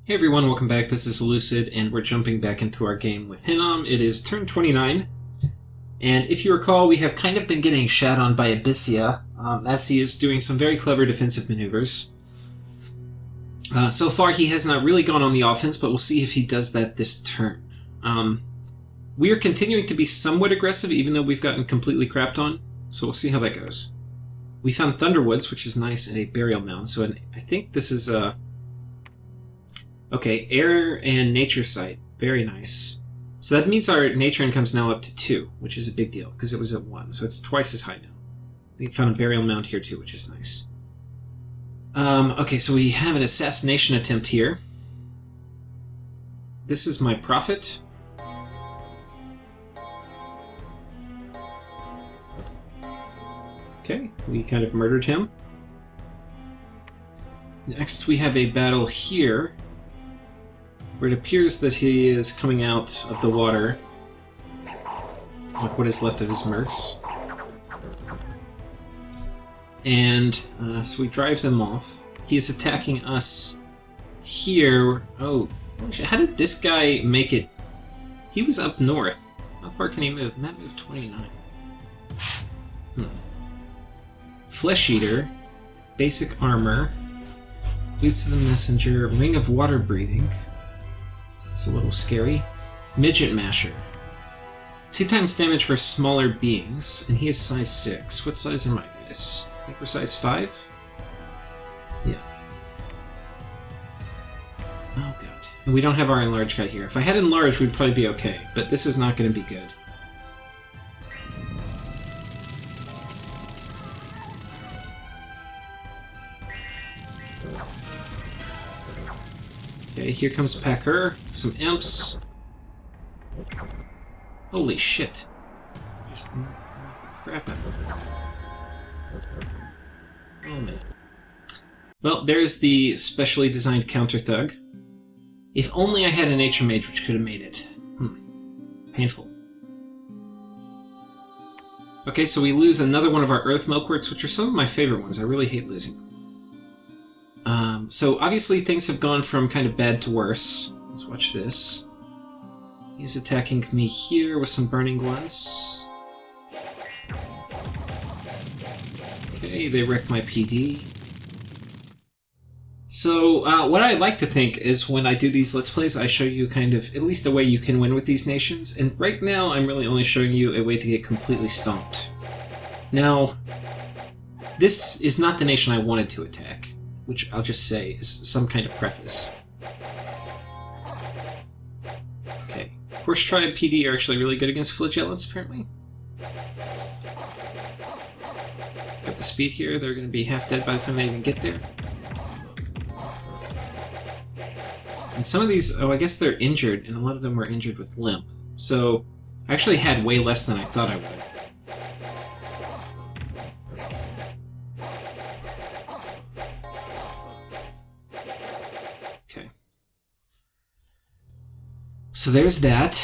Hey everyone, welcome back. This is Lucid, and we're jumping back into our game with Hinnom. It is turn 29, and if you recall, we have kind of been getting shat on by Abysia, as he is doing some very clever defensive maneuvers. So far, he has not really gone on the offense, but we'll see if he does that this turn. We are continuing to be somewhat aggressive, even though we've gotten completely crapped on, so we'll see how that goes. We found Thunderwoods, which is nice, and a burial mound, so I think this is okay, air and nature site. Very nice. So that means our nature income's now up to 2, which is a big deal, because it was at 1, so it's twice as high now. We found a burial mound here too, which is nice. Okay, so we have an assassination attempt here. This is my prophet. Okay, we kind of murdered him. Next we have a battle here, where it appears that he is coming out of the water with what is left of his mercs. And so we drive them off. He is attacking us here. Oh, how did this guy make it? He was up north. How far can he move? Map move 29. Flesh Eater, basic armor, boots of the messenger, ring of water breathing. It's a little scary. Midget Masher. 2 times damage for smaller beings, and he is size 6. What size are my guys? I think we're size 5? Yeah. Oh god. And we don't have our enlarged guy here. If I had enlarged, we'd probably be okay, but this is not going to be good. Okay, here comes Packer. Some imps. Holy shit. Just knocked the crap out of it. Oh man. Well, there's the specially designed counter thug. If only I had a nature mage which could have made it. Painful. Okay, so we lose another one of our earth milkworts, which are some of my favorite ones. I really hate losing. So obviously things have gone from kind of bad to worse. Let's watch this. He's attacking me here with some burning ones. Okay, they wreck my PD. So what I like to think is when I do these Let's Plays, I show you kind of at least a way you can win with these nations, and right now I'm really only showing you a way to get completely stomped. Now, this is not the nation I wanted to attack, which I'll just say is some kind of preface. Okay. Horse Tribe PD are actually really good against flagellants, apparently. Got the speed here, they're going to be half dead by the time they even get there. And some of these, oh, I guess they're injured, and a lot of them were injured with limp. So, I actually had way less than I thought I would. So there's that.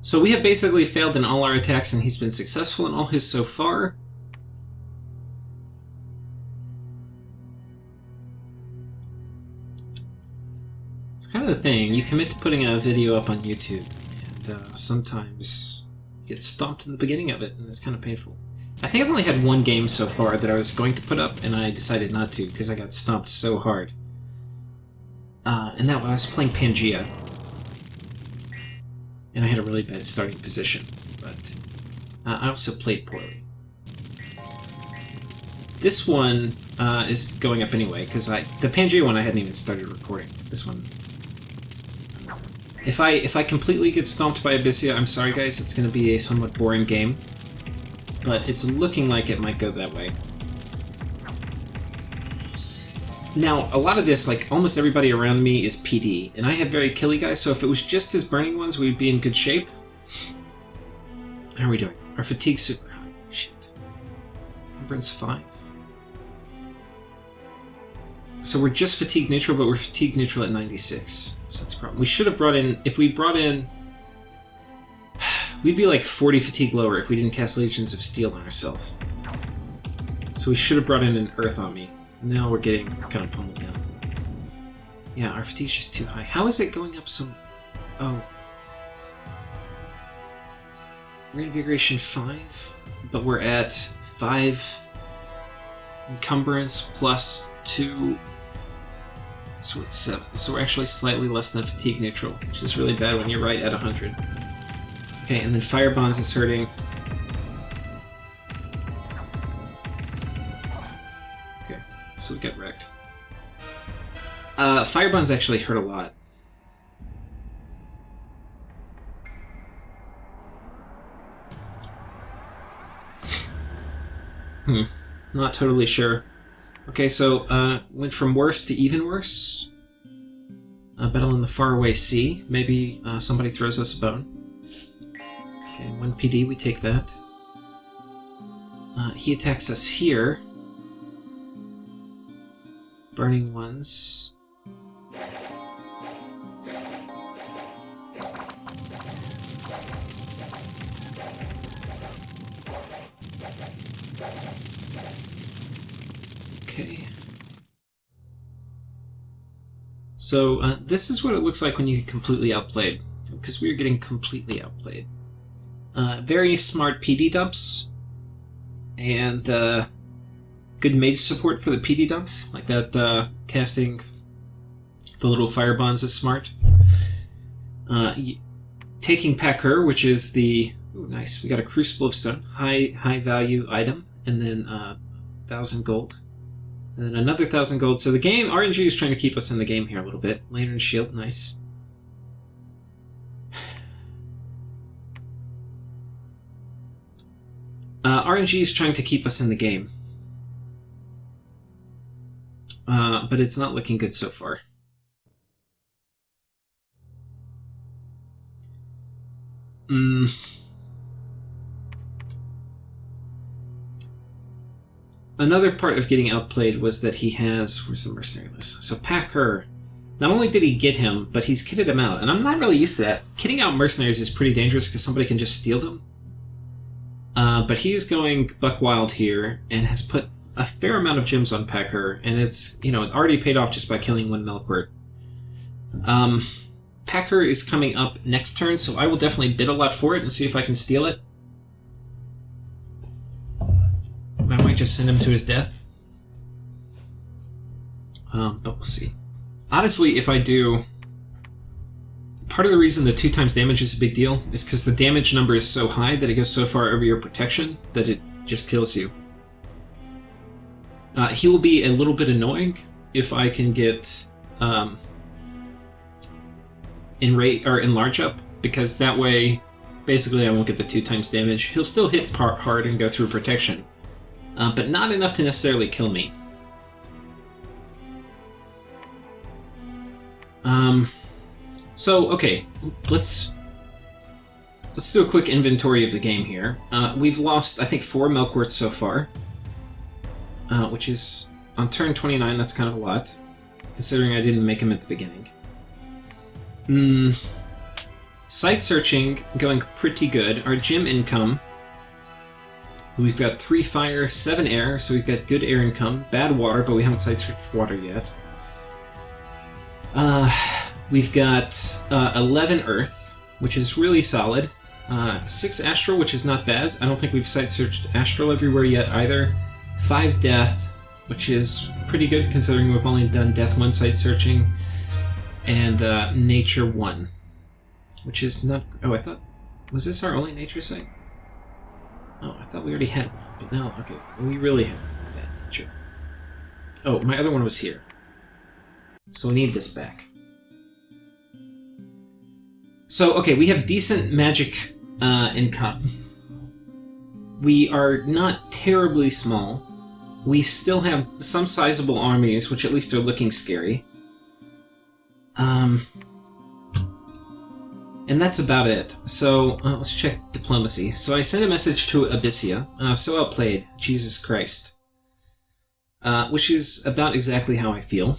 So we have basically failed in all our attacks, and he's been successful in all his so far. It's kind of the thing. You commit to putting a video up on YouTube, and sometimes you get stomped in the beginning of it, and it's kind of painful. I think I've only had one game so far that I was going to put up, and I decided not to, because I got stomped so hard. And that I was playing Pangea, and I had a really bad starting position, but I also played poorly. This one is going up anyway, because the Pangea one I hadn't even started recording. This one, if I completely get stomped by Abysia, I'm sorry guys, it's going to be a somewhat boring game, but it's looking like it might go that way. Now, a lot of this, like, almost everybody around me is PD, and I have very killy guys, so if it was just his burning ones, we'd be in good shape. How are we doing? Our fatigue's super high. Shit. Encumbrance 5. So we're just fatigue neutral, but we're fatigue neutral at 96. So that's a problem. We should have brought in, if we brought in, we'd be like 40 fatigue lower if we didn't cast Legions of Steel on ourselves. So we should have brought in an Earth Army. Now we're getting kind of pummeled down. Yeah, our fatigue's just too high. How is it going up so... Oh. Reinvigoration 5, but we're at 5 encumbrance plus 2, so we're at 7. So we're actually slightly less than fatigue neutral, which is really bad when you're right at 100. Okay, and then Fire Bonds is hurting. Okay, so we get wrecked. Fire Bonds actually hurt a lot. Not totally sure. Okay, so, went from worse to even worse. Battle in the faraway sea. Maybe somebody throws us a bone. Okay, 1 PD, we take that. He attacks us here. Burning ones. Okay. So, this is what it looks like when you get completely outplayed, because we are getting completely outplayed. Very smart PD dumps, and good mage support for the PD dumps, like that casting the little fire bonds is smart. Taking Packer, which is the... Ooh, nice, we got a Crucible of Stone, high value item, and then 1,000 gold. And then another 1,000 gold. So the game, RNG is trying to keep us in the game here a little bit. Lantern Shield, nice. RNG is trying to keep us in the game. But it's not looking good so far. Another part of getting outplayed was that he has... Where's the mercenary list? So Packer. Not only did he get him, but he's kitted him out. And I'm not really used to that. Kitting out mercenaries is pretty dangerous because somebody can just steal them. But he's going buck wild here and has put a fair amount of gems on Packer. And it's, it already paid off just by killing 1 Melkort. Packer is coming up next turn, so I will definitely bid a lot for it and see if I can steal it. I might just send him to his death. But we'll see. Honestly, if I do... Part of the reason the 2 times damage is a big deal is because the damage number is so high that it goes so far over your protection that it just kills you. He will be a little bit annoying if I can get enlarge up, because that way, basically I won't get the 2 times damage. He'll still hit hard and go through protection. But not enough to necessarily kill me. So, okay, let's do a quick inventory of the game here. We've lost, I think, 4 Melkorts so far, which is, on turn 29, that's kind of a lot, considering I didn't make him at the beginning. Site searching, going pretty good. Our gym income... We've got 3 fire, 7 air, so we've got good air income. Bad water, but we haven't site-searched water yet. We've got 11 earth, which is really solid. 6 astral, which is not bad. I don't think we've site-searched astral everywhere yet either. 5 death, which is pretty good considering we've only done death 1 site-searching. And nature 1, which is not... Oh, I thought... Was this our only nature site? Oh, I thought we already had one, but now, okay, we really have bad nature. Oh, my other one was here. So we need this back. So, okay, we have decent magic income. We are not terribly small. We still have some sizable armies, which at least are looking scary. And that's about it. So, let's check diplomacy. So I sent a message to Abysia. So outplayed. Jesus Christ. Which is about exactly how I feel.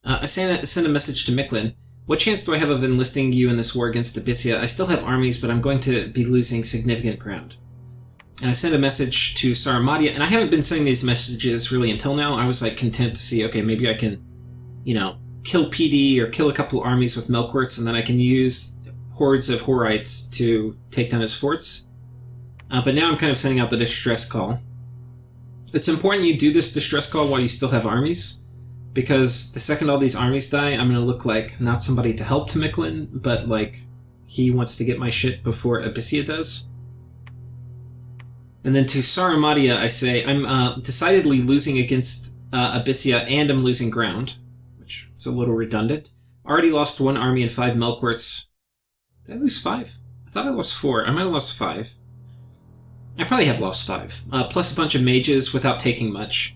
I sent a message to Micklin. What chance do I have of enlisting you in this war against Abysia? I still have armies, but I'm going to be losing significant ground. And I sent a message to Saramadia, and I haven't been sending these messages really until now. I was like content to see, okay, maybe I can, kill PD or kill a couple armies with Melkorts, and then I can use hordes of Horites to take down his forts. But now I'm kind of sending out the distress call. It's important you do this distress call while you still have armies, because the second all these armies die, I'm going to look like not somebody to help to Miquelin, but like he wants to get my shit before Abysia does. And then to Saramatia, I say, I'm decidedly losing against Abysia, and I'm losing ground, which is a little redundant. Already lost 1 army and 5 Melkorts. Did I lose 5? I thought I lost 4. I might have lost 5. I probably have lost 5. Plus a bunch of mages without taking much.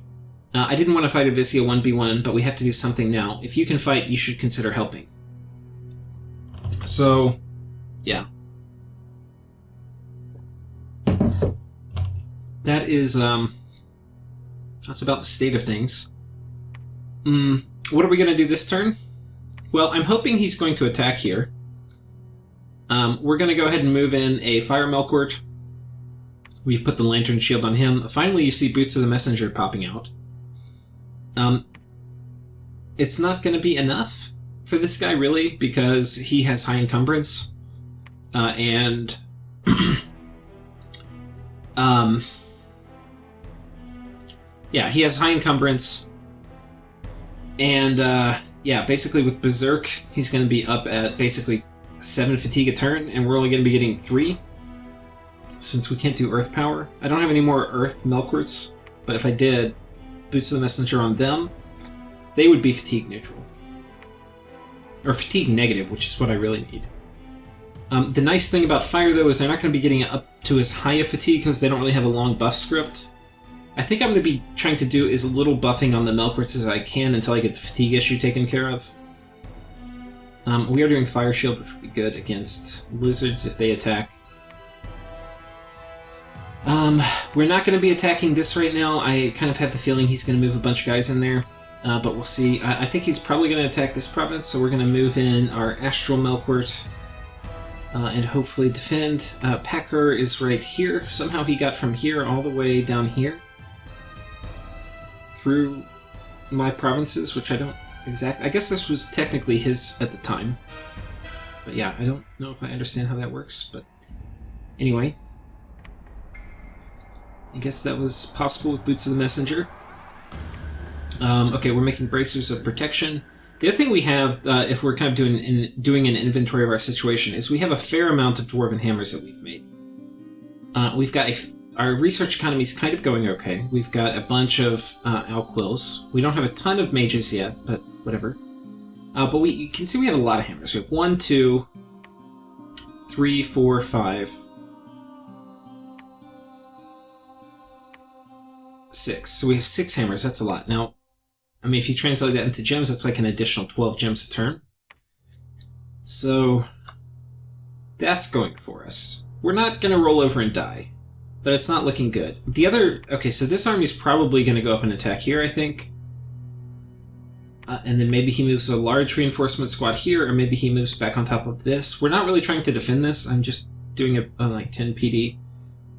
I didn't want to fight Abysia 1v1, but we have to do something now. If you can fight, you should consider helping. So, yeah. That is, that's about the state of things. What are we going to do this turn? Well, I'm hoping he's going to attack here. We're going to go ahead and move in a Fire Melkort. We've put the Lantern Shield on him. Finally, you see Boots of the Messenger popping out. It's not going to be enough for this guy, really, because he has high encumbrance. And... yeah, he has high encumbrance. And, yeah, basically with Berserk, he's going to be up at basically 7 fatigue a turn, and we're only going to be getting 3. Since we can't do Earth Power. I don't have any more Earth Melkorts, but if I did, Boots of the Messenger on them, they would be fatigue neutral. Or fatigue negative, which is what I really need. The nice thing about Fire, though, is they're not going to be getting up to as high a fatigue because they don't really have a long buff script. I think I'm going to be trying to do as little buffing on the Melkorts as I can until I get the fatigue issue taken care of. We are doing Fire Shield, which would be good against lizards if they attack. We're not going to be attacking this right now. I kind of have the feeling he's going to move a bunch of guys in there, but we'll see. I think he's probably going to attack this province, so we're going to move in our Astral Melkort and hopefully defend. Packer is right here. Somehow he got from here all the way down here through my provinces, which I don't exactly... I guess this was technically his at the time. But yeah, I don't know if I understand how that works, but anyway... I guess that was possible with Boots of the Messenger. Okay, we're making bracers of protection. The other thing we have, if we're kind of doing an inventory of our situation, is we have a fair amount of Dwarven Hammers that we've made. We've got our research economy is kind of going okay. We've got a bunch of Alquills. We don't have a ton of mages yet, but whatever. But you can see we have a lot of hammers. We have 1, 2, 3, 4, 5... 6. So we have 6 hammers, that's a lot. Now, I mean, if you translate that into gems, that's like an additional 12 gems a turn. So, that's going for us. We're not going to roll over and die, but it's not looking good. The other... Okay, so this army's probably going to go up and attack here, I think. And then maybe he moves a large reinforcement squad here, or maybe he moves back on top of this. We're not really trying to defend this, I'm just doing it on like 10 PD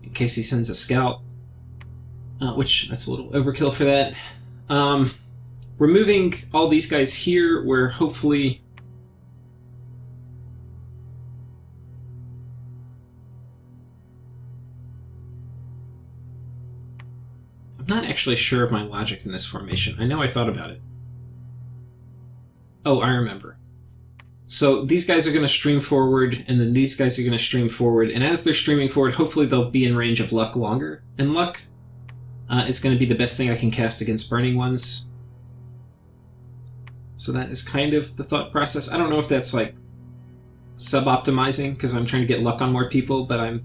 in case he sends a scout. Which, that's a little overkill for that. We're moving all these guys here, where hopefully... I'm not actually sure of my logic in this formation. I know I thought about it. Oh, I remember. So these guys are going to stream forward, and then these guys are going to stream forward, and as they're streaming forward, hopefully they'll be in range of Luck longer. And Luck... is going to be the best thing I can cast against Burning Ones. So that is kind of the thought process. I don't know if that's like sub-optimizing, because I'm trying to get luck on more people, but I'm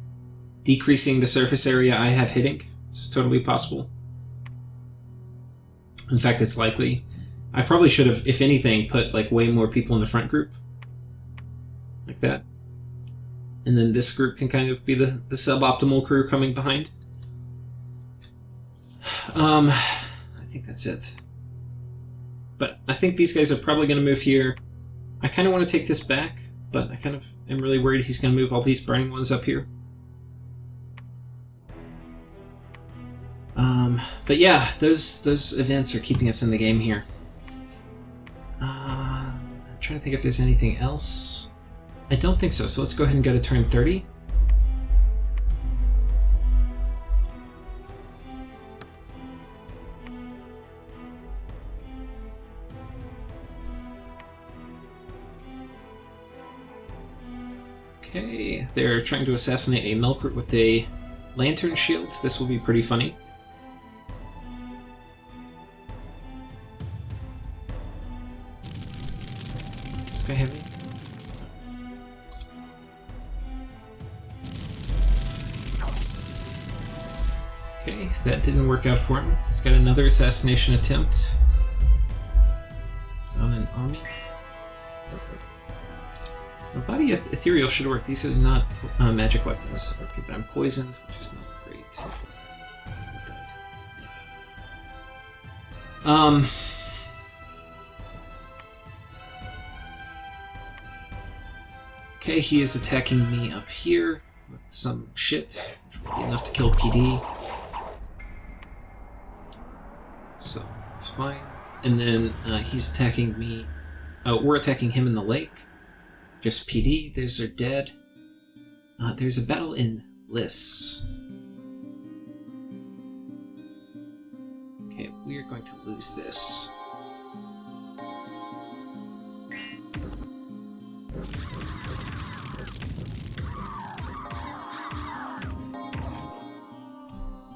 decreasing the surface area I have hitting. It's totally possible. In fact, it's likely. I probably should have, if anything, put like way more people in the front group. Like that. And then this group can kind of be the suboptimal crew coming behind. I think that's it. But I think these guys are probably going to move here. I kind of want to take this back, but I kind of am really worried he's going to move all these Burning Ones up here. But yeah, those events are keeping us in the game here. trying to think if there's anything else. I don't think so, so let's go ahead and go to turn 30. Okay, they're trying to assassinate a Melkert with a lantern shield. This will be pretty funny. This guy have me? Okay, that didn't work out for him. He's got another assassination attempt on an Ami. The body ethereal should work. These are not magic weapons. Okay, but I'm poisoned, which is not great. Okay, he is attacking me up here with some shit, which will be enough to kill PD. So it's fine. And then he's attacking me. We're attacking him in the lake. Just PD, those are dead. There's a battle in Bliss. Okay, we are going to lose this.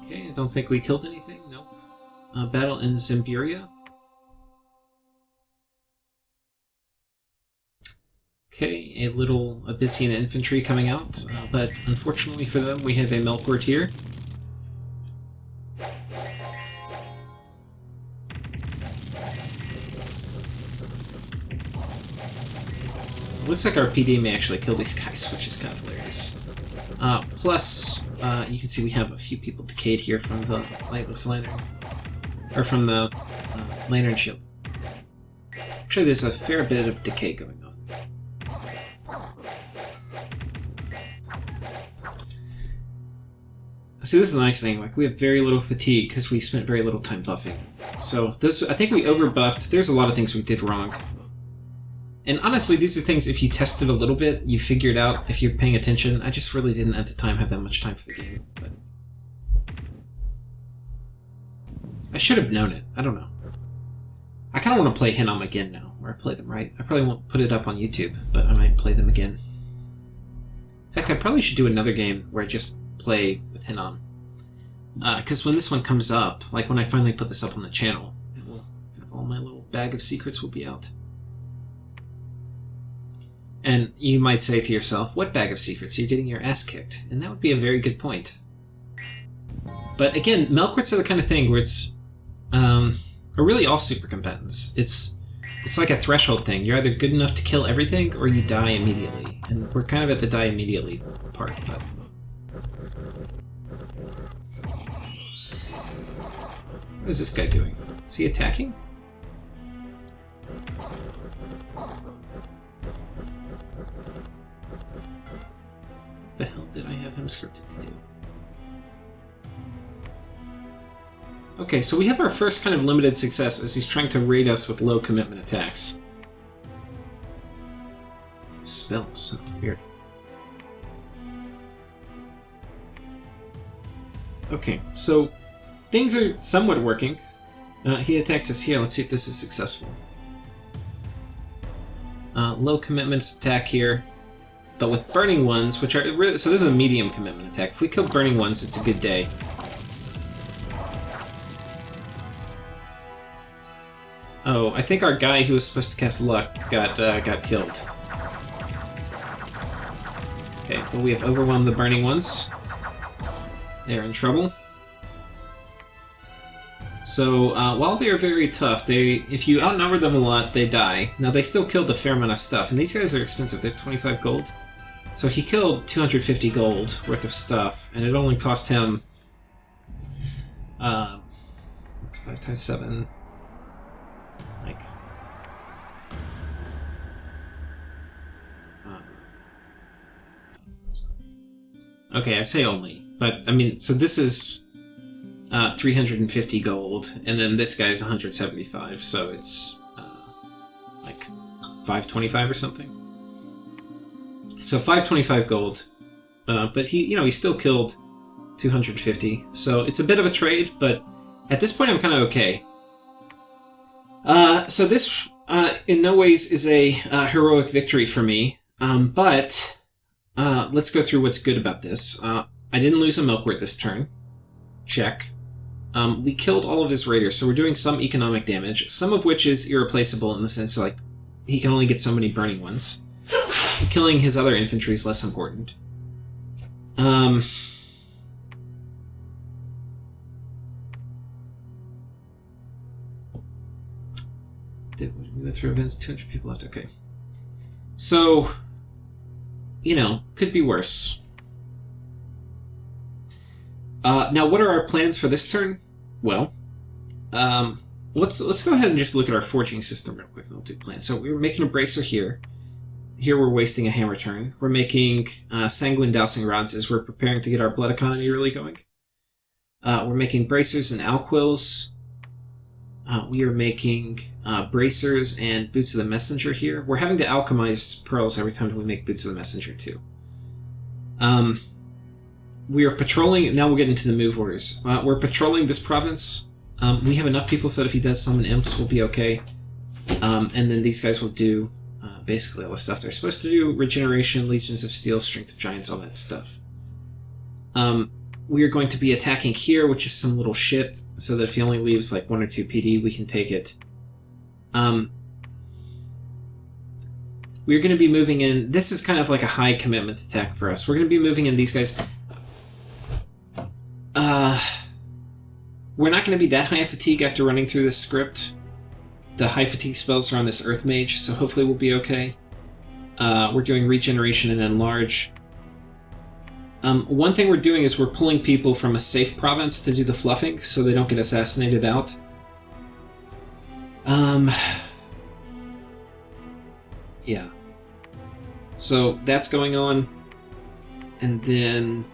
Okay, I don't think we killed anything, nope. Battle in Zimburia. Okay, a little Abyssian infantry coming out, but unfortunately for them, we have a Melkort here. It looks like our PD may actually kill these guys, which is kind of hilarious. Plus, you can see we have a few people decayed here from the Lightless Lantern, or from the Lantern Shield. Actually, there's a fair bit of decay going on. See, this is the nice thing, like, we have very little fatigue because we spent very little time buffing. So, this, I think we overbuffed. There's a lot of things we did wrong. And honestly, these are things, if you tested a little bit, you figure it out if you're paying attention. I just really didn't at the time have that much time for the game. But I should have known it. I don't know. I kind of want to play Hinnom again now, where I play them, right? I probably won't put it up on YouTube, but I might play them again. In fact, I probably should do another game where I just play with Hinnom. Because when this one comes up, like when I finally put this up on the channel, it will, all my little bag of secrets will be out. And you might say to yourself, what bag of secrets? You're getting your ass kicked. And that would be a very good point. But again, Melkorts are the kind of thing where it's are really all super combatants. It's like a threshold thing. You're either good enough to kill everything or you die immediately. And we're kind of at the die immediately part. But what is this guy doing? Is he attacking? What the hell did I have him scripted to do? Okay, so we have our first kind of limited success as he's trying to raid us with low commitment attacks. Spells. Weird. Okay, so things are somewhat working. He attacks us here. Let's see if this is successful. Low commitment attack here, but with burning ones, which are really, so this is a medium commitment attack. If we kill burning ones, it's a good day. Oh, I think our guy who was supposed to cast Luck got killed. Okay, but we have overwhelmed the burning ones. They're in trouble. So, while they are very tough, if you outnumber them a lot, they die. Now, they still killed a fair amount of stuff, and these guys are expensive. They're 25 gold. So he killed 250 gold worth of stuff, and it only cost him 5 times 7... like... okay, I say only, but, I mean, so this is 350 gold, and then this guy's 175, so it's like 525 or something. So 525 gold. But he still killed 250. So it's a bit of a trade, but at this point I'm kind of okay. So this, in no ways, is a heroic victory for me. But let's go through what's good about this. I didn't lose a Milkwort this turn. Check. We killed all of his raiders, so we're doing some economic damage, some of which is irreplaceable in the sense like he can only get so many burning ones. Killing his other infantry is less important. We went through events, 200 people left, okay. So, could be worse. Now, what are our plans for this turn? Well, let's go ahead and just look at our forging system real quick, and we'll do plans. So we're making a bracer here. Here we're wasting a hammer turn. We're making sanguine dowsing rods as we're preparing to get our blood economy really going. We're making bracers and alquils. We are making bracers and boots of the messenger here. We're having to alchemize pearls every time we make boots of the messenger too. We are patrolling. Now we'll get into the move orders. We're patrolling this province. We have enough people so that if he does summon imps, we'll be okay. And then these guys will do basically all the stuff they're supposed to do. Regeneration, Legions of Steel, Strength of Giants, all that stuff. We are going to be attacking here, which is some little shit, so that if he only leaves like 1 or 2 PD, we can take it. We're going to be moving in. This is kind of like a high commitment attack for us. We're going to be moving in these guys. We're not going to be that high of fatigue after running through this script. The high fatigue spells are on this Earth Mage, so hopefully we'll be okay. We're doing regeneration and enlarge. One thing we're doing is we're pulling people from a safe province to do the fluffing, so they don't get assassinated out. Yeah. So that's going on. And then,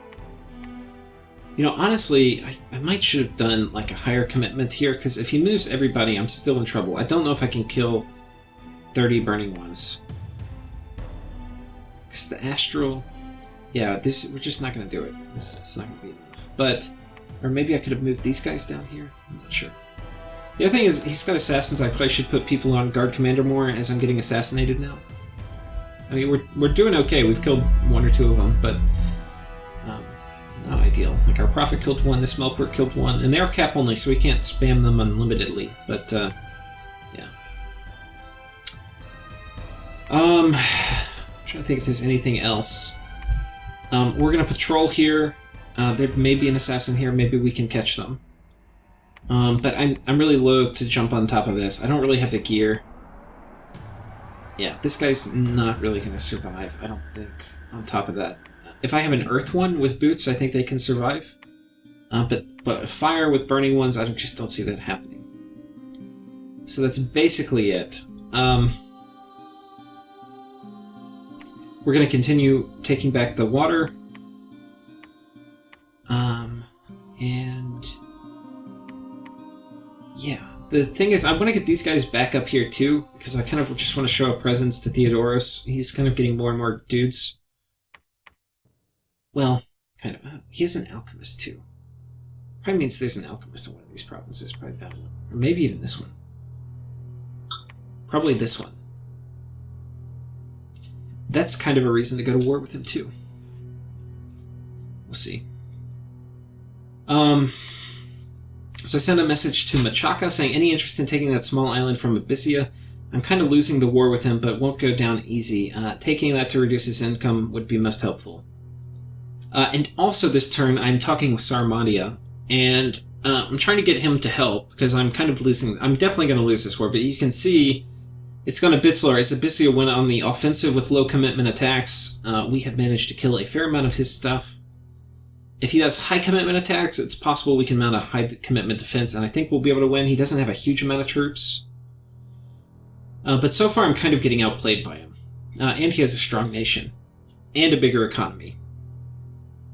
honestly, I might should have done like a higher commitment here, because if he moves everybody, I'm still in trouble. I don't know if I can kill 30 burning ones. Because the astral... Yeah, we're just not going to do it. It's not going to be enough. But, or maybe I could have moved these guys down here. I'm not sure. The other thing is, he's got assassins. I probably should put people on guard commander more as I'm getting assassinated now. I mean, we're doing okay. We've killed 1 or 2 of them, but not ideal. Like our prophet killed 1, this Milkwort killed 1, and they're cap only, so we can't spam them unlimitedly. But yeah. I'm trying to think if there's anything else. We're going to patrol here. There may be an assassin here. Maybe we can catch them. But I'm really loath to jump on top of this. I don't really have the gear. Yeah, this guy's not really going to survive, I don't think, on top of that. If I have an earth one with boots, I think they can survive. But fire with burning ones, I just don't see that happening. So that's basically it. We're going to continue taking back the water. And yeah, the thing is, I want to get these guys back up here too, because I kind of just want to show a presence to Theodoros. He's kind of getting more and more dudes. Well, kind of. He is an alchemist too. Probably means there's an alchemist in one of these provinces. Probably that one. Or maybe even this one. Probably this one. That's kind of a reason to go to war with him too. We'll see. So I sent a message to Machaka saying, any interest in taking that small island from Abysia? I'm kind of losing the war with him, but won't go down easy. Taking that to reduce his income would be most helpful. And also this turn, I'm talking with Sarmadia, and I'm trying to get him to help, because I'm kind of losing... I'm definitely going to lose this war, but you can see it's going to Bitzler. As Abysia went on the offensive with low commitment attacks, we have managed to kill a fair amount of his stuff. If he does high commitment attacks, it's possible we can mount a high commitment defense, and I think we'll be able to win. He doesn't have a huge amount of troops. But so far I'm kind of getting outplayed by him. And he has a strong nation. And a bigger economy.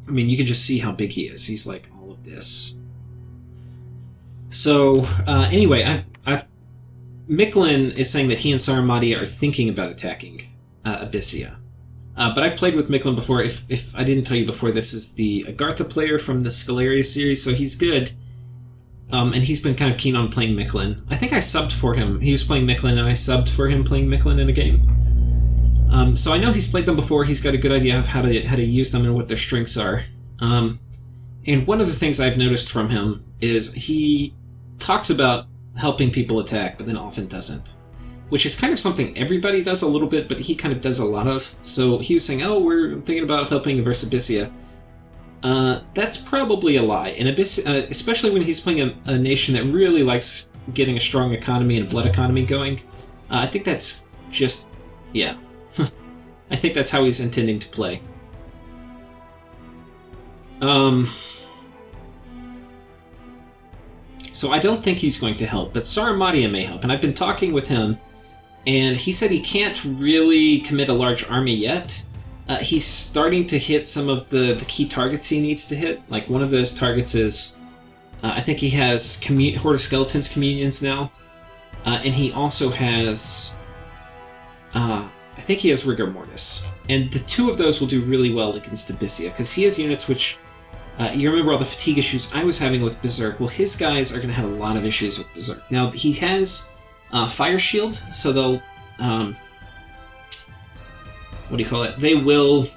I mean, you can just see how big he is. He's like all of this. So, anyway, I've Miklin is saying that he and Saramati are thinking about attacking Abysia. But I've played with Miklin before. If I didn't tell you before, this is the Agartha player from the Scalaria series, so he's good. And he's been kind of keen on playing Miklin. I think I subbed for him. He was playing Miklin, and I subbed for him playing Miklin in a game. So I know he's played them before. He's got a good idea of how to use them and what their strengths are. And one of the things I've noticed from him is he talks about helping people attack, but then often doesn't. Which is kind of something everybody does a little bit, but he kind of does a lot of. So he was saying, oh, we're thinking about helping versus Abysia. That's probably a lie. And Abysia, especially when he's playing a nation that really likes getting a strong economy and a blood economy going, I think that's just, yeah. I think that's how he's intending to play. So I don't think he's going to help, but Saramatia may help. And I've been talking with him, and he said he can't really commit a large army yet. He's starting to hit some of the key targets he needs to hit. Like one of those targets is, I think he has Horde of Skeletons communions now. And he also has, I think he has Rigor Mortis. And the two of those will do really well against Abysia, because he has units which, you remember all the fatigue issues I was having with Berserk. Well, his guys are going to have a lot of issues with Berserk. Now, he has Fire Shield, so they'll, what do you call it? They will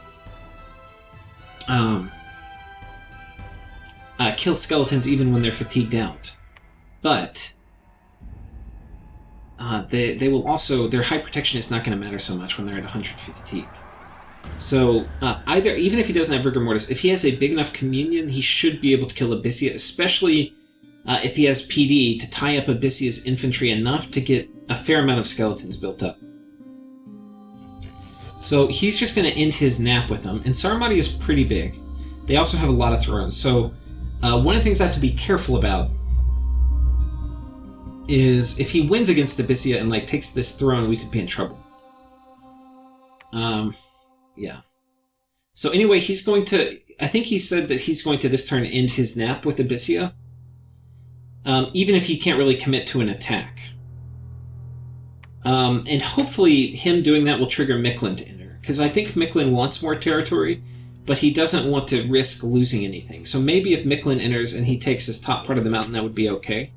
kill skeletons even when they're fatigued out. But they will also, their high protection is not going to matter so much when they're at 100 fatigue. So either, even if he doesn't have Rigor Mortis, if he has a big enough communion, he should be able to kill Abysia, especially if he has PD to tie up Abyssia's infantry enough to get a fair amount of skeletons built up. So he's just going to end his nap with them, and Saramati is pretty big. They also have a lot of thrones, so one of the things I have to be careful about is if he wins against Abysia and takes this throne, we could be in trouble. Yeah. So anyway, he's going to, I think he said that he's going to this turn end his nap with Abysia, even if he can't really commit to an attack. And hopefully him doing that will trigger Miklin to enter, because I think Miklin wants more territory, but he doesn't want to risk losing anything. So maybe if Miklin enters and he takes this top part of the mountain, that would be okay.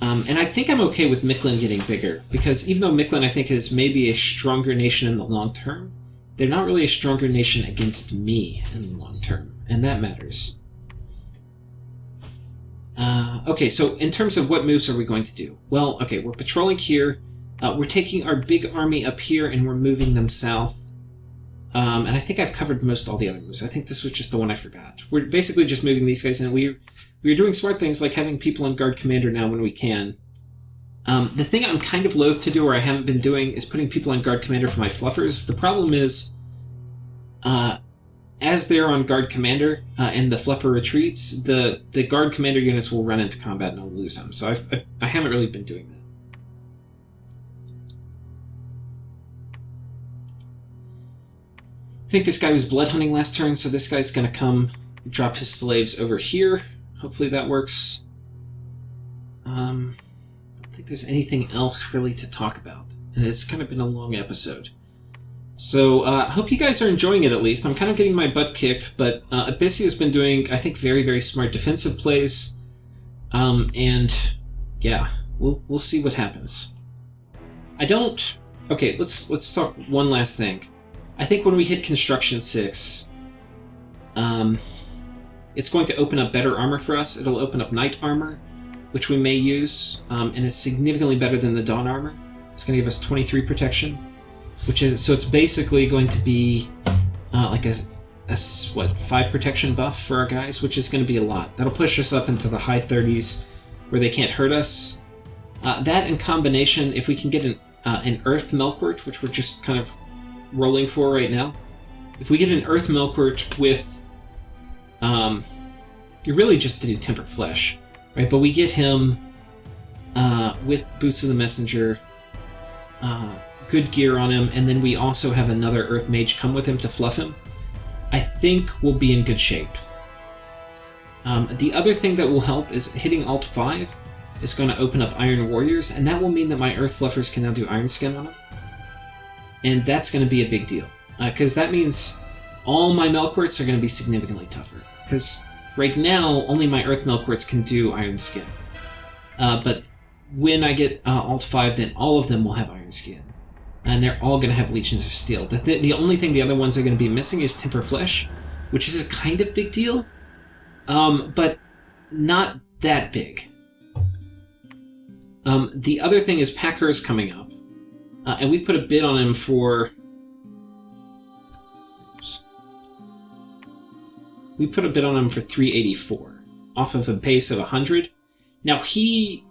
And I think I'm okay with Miklin getting bigger, because even though Miklin, I think, is maybe a stronger nation in the long term, they're not really a stronger nation against me in the long term, and that matters. Okay, so in terms of what moves are we going to do? Well, okay, we're patrolling here. We're taking our big army up here, and we're moving them south. And I think I've covered most all the other moves. I think this was just the one I forgot. We're basically just moving these guys in. We're doing smart things like having people on Guard Commander now when we can. The thing I'm kind of loath to do, or I haven't been doing, is putting people on Guard Commander for my fluffers. The problem is, as they're on Guard Commander and the fluffer retreats, the Guard Commander units will run into combat and I'll lose them. So I haven't really been doing that. I think this guy was blood hunting last turn, so this guy's going to come drop his slaves over here. Hopefully that works. I don't think there's anything else really to talk about, and it's kind of been a long episode. So I hope you guys are enjoying it at least. I'm kind of getting my butt kicked, but Abysia has been doing, I think, very, very smart defensive plays. And yeah, we'll see what happens. Okay, let's talk one last thing. I think when we hit Construction 6, it's going to open up better armor for us. It'll open up Knight armor, which we may use, and it's significantly better than the Dawn armor. It's going to give us 23 protection, so it's basically going to be like a 5 protection buff for our guys, which is going to be a lot. That'll push us up into the high 30s where they can't hurt us. That in combination, if we can get an Earth Milkwort, which we're just kind of rolling for right now. If we get an Earth Milkwort with, you're really just to do Tempered Flesh, right? But we get him with Boots of the Messenger, good gear on him, and then we also have another Earth Mage come with him to fluff him. I think we'll be in good shape. The other thing that will help is hitting Alt 5 is going to open up Iron Warriors, and that will mean that my Earth Fluffers can now do Iron Skin on them. And that's going to be a big deal, because that means all my Melkworts are going to be significantly tougher. Because right now, only my Earth Melkworts can do Iron Skin. But when I get Alt 5, then all of them will have Iron Skin. And they're all going to have Legions of Steel. The only thing the other ones are going to be missing is Temper Flesh, which is a kind of big deal, but not that big. The other thing is Packer's coming up, and we put a bid on him for... Oops. We put a bid on him for 384, off of a base of 100. Now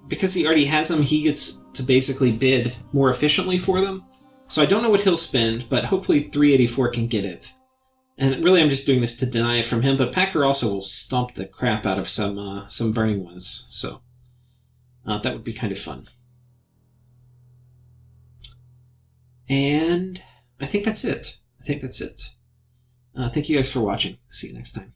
because he already has them, he gets to basically bid more efficiently for them. So I don't know what he'll spend, but hopefully 384 can get it. And really I'm just doing this to deny it from him, but Packer also will stomp the crap out of some burning ones, so that would be kind of fun. And I think that's it. Thank you guys for watching. See you next time.